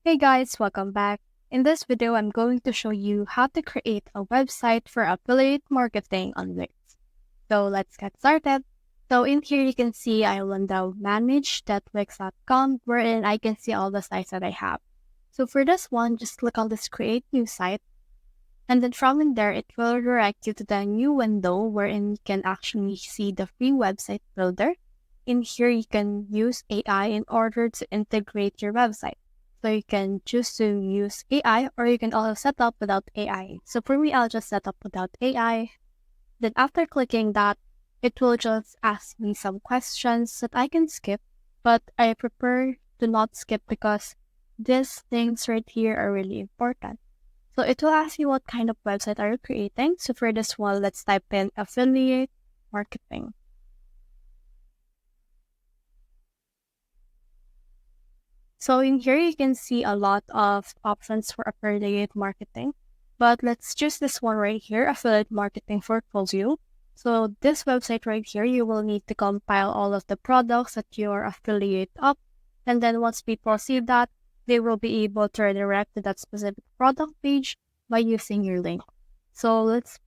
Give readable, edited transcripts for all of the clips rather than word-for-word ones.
Hey guys, welcome back. In this video, I'm going to show you how to create a website for affiliate marketing on Wix. So let's get started. So in here, you can see I will now manage.wix.com wherein I can see all the sites that I have. So for this one, just click on this create new site. And then from in there, it will direct you to the new window wherein you can actually see the free website builder. In here, you can use AI in order to integrate your website. So you can choose to use AI or you can also set up without AI. So for me, I'll just set up without AI. Then after clicking that, it will just ask me some questions that I can skip, but I prefer to not skip because these things right here are really important. So it will ask you what kind of website are you creating. So for this one, let's type in affiliate marketing. So in here, you can see a lot of options for affiliate marketing, but let's choose this one right here, affiliate marketing portfolio. So this website right here, you will need to compile all of the products that your affiliate up. And then once people see that, they will be able to redirect to that specific product page by using your link. So let's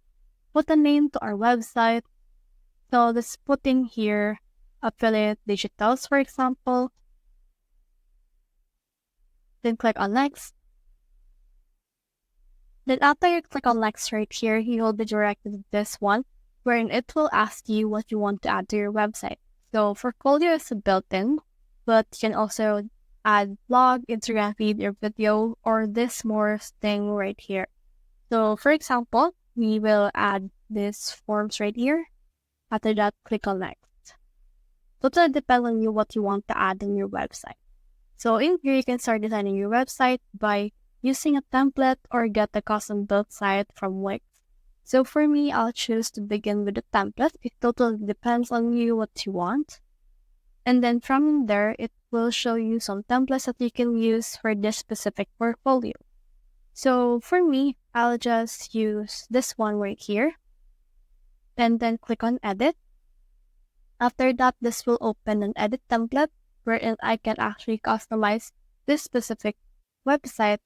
put a name to our website. So let's put in here affiliate digitals, for example. Then click on next. Then after you click on next right here, you will be directed to this one, wherein it will ask you what you want to add to your website. So portfolio is built-in, but you can also add blog, Instagram feed, or video, or this more thing right here. So for example, we will add this forms right here. After that, click on next. Totally depends on you what you want to add in your website. So in here, you can start designing your website by using a template or get a custom built site from Wix. So for me, I'll choose to begin with a template. It totally depends on you what you want. And then from there, it will show you some templates that you can use for this specific portfolio. So for me, I'll just use this one right here and then click on edit. After that, this will open an edit template wherein I can actually customize this specific website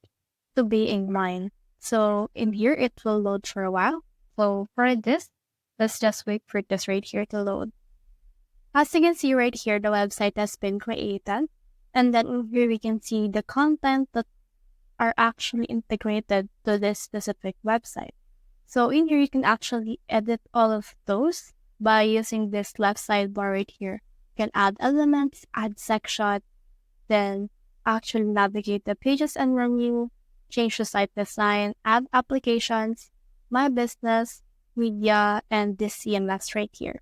to be in mine. So in here, it will load for a while. So for this, let's just wait for this right here to load. As you can see right here, the website has been created. And then in here, we can see the content that are actually integrated to this specific website. So in here, you can actually edit all of those by using this left sidebar right here. You can add elements, add section, then actually navigate the pages and menu, change the site design, add applications, my business, media, and this CMS right here.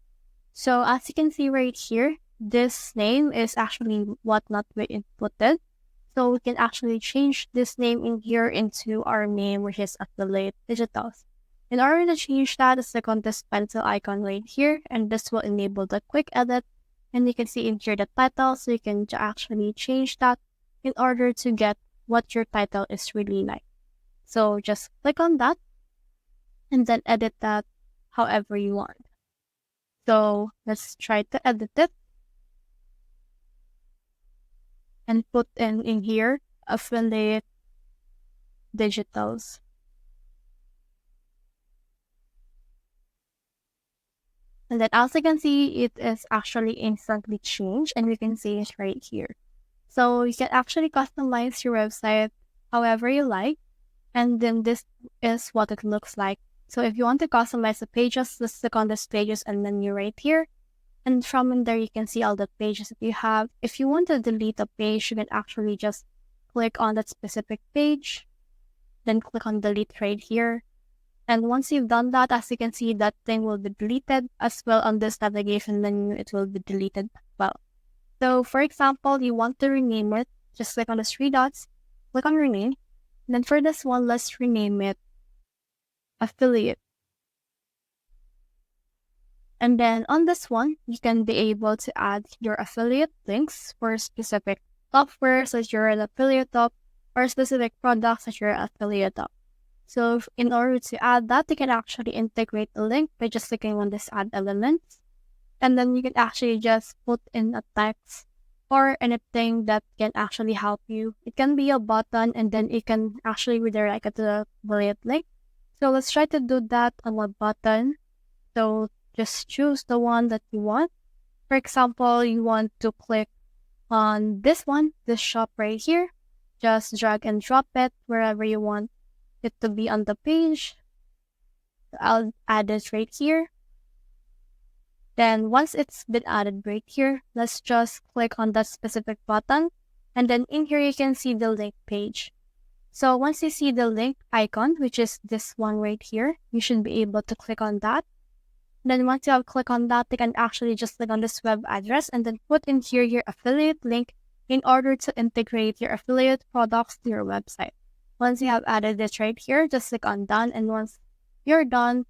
So as you can see right here, this name is actually what not we inputted. So we can actually change this name in here into our name, which is affiliate digitals. In order to change that, just click on this pencil icon right here, and this will enable the quick edit. And you can see in here the title, so you can actually change that in order to get what your title is really like. So just click on that and then edit that however you want. So let's try to edit it and put in here affiliate digitals. And then as you can see, it is actually instantly changed and we can see it right here. So you can actually customize your website however you like. And then this is what it looks like. So if you want to customize the pages, just click on this pages and menu right here. And from in there, you can see all the pages that you have. If you want to delete a page, you can actually just click on that specific page, then click on delete right here. And once you've done that, as you can see, that thing will be deleted as well. On this navigation menu, it will be deleted as well. So for example, you want to rename it, just click on the three dots, click on rename. And then for this one, let's rename it affiliate. And then on this one, you can be able to add your affiliate links for specific software that you're an affiliate of or specific products that you're an affiliate of. So in order to add that, you can actually integrate a link by just clicking on this add elements. And then you can actually just put in a text or anything that can actually help you. It can be a button and then it can actually redirect it to the affiliate link. So let's try to do that on a button. So just choose the one that you want. For example, you want to click on this one, this shop right here. Just drag and drop it wherever you want it to be on the page. I'll add it right here. Then once it's been added right here, let's just click on that specific button. And then in here, you can see the link page. So once you see the link icon, which is this one right here, you should be able to click on that. Then once you have clicked on that, you can actually just click on this web address and then put in here your affiliate link in order to integrate your affiliate products to your website. Once you have added it right here, just click on done. And once you're done,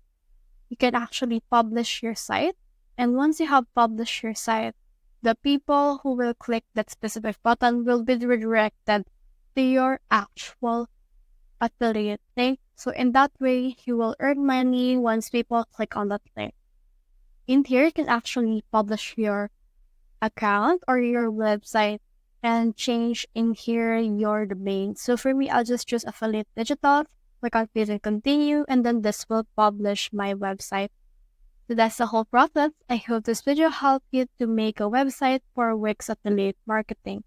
you can actually publish your site. And once you have published your site, the people who will click that specific button will be redirected to your actual affiliate link. So in that way, you will earn money once people click on that link. In here, you can actually publish your account or your website and change in here your domain. So for me, I'll just choose Affiliate Digital, click on Create and Continue, and then this will publish my website. So that's the whole process. I hope this video helped you to make a website for Wix Affiliate Marketing.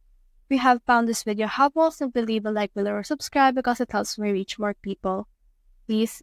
If you have found this video helpful, simply leave a like below or subscribe because it helps me reach more people. Please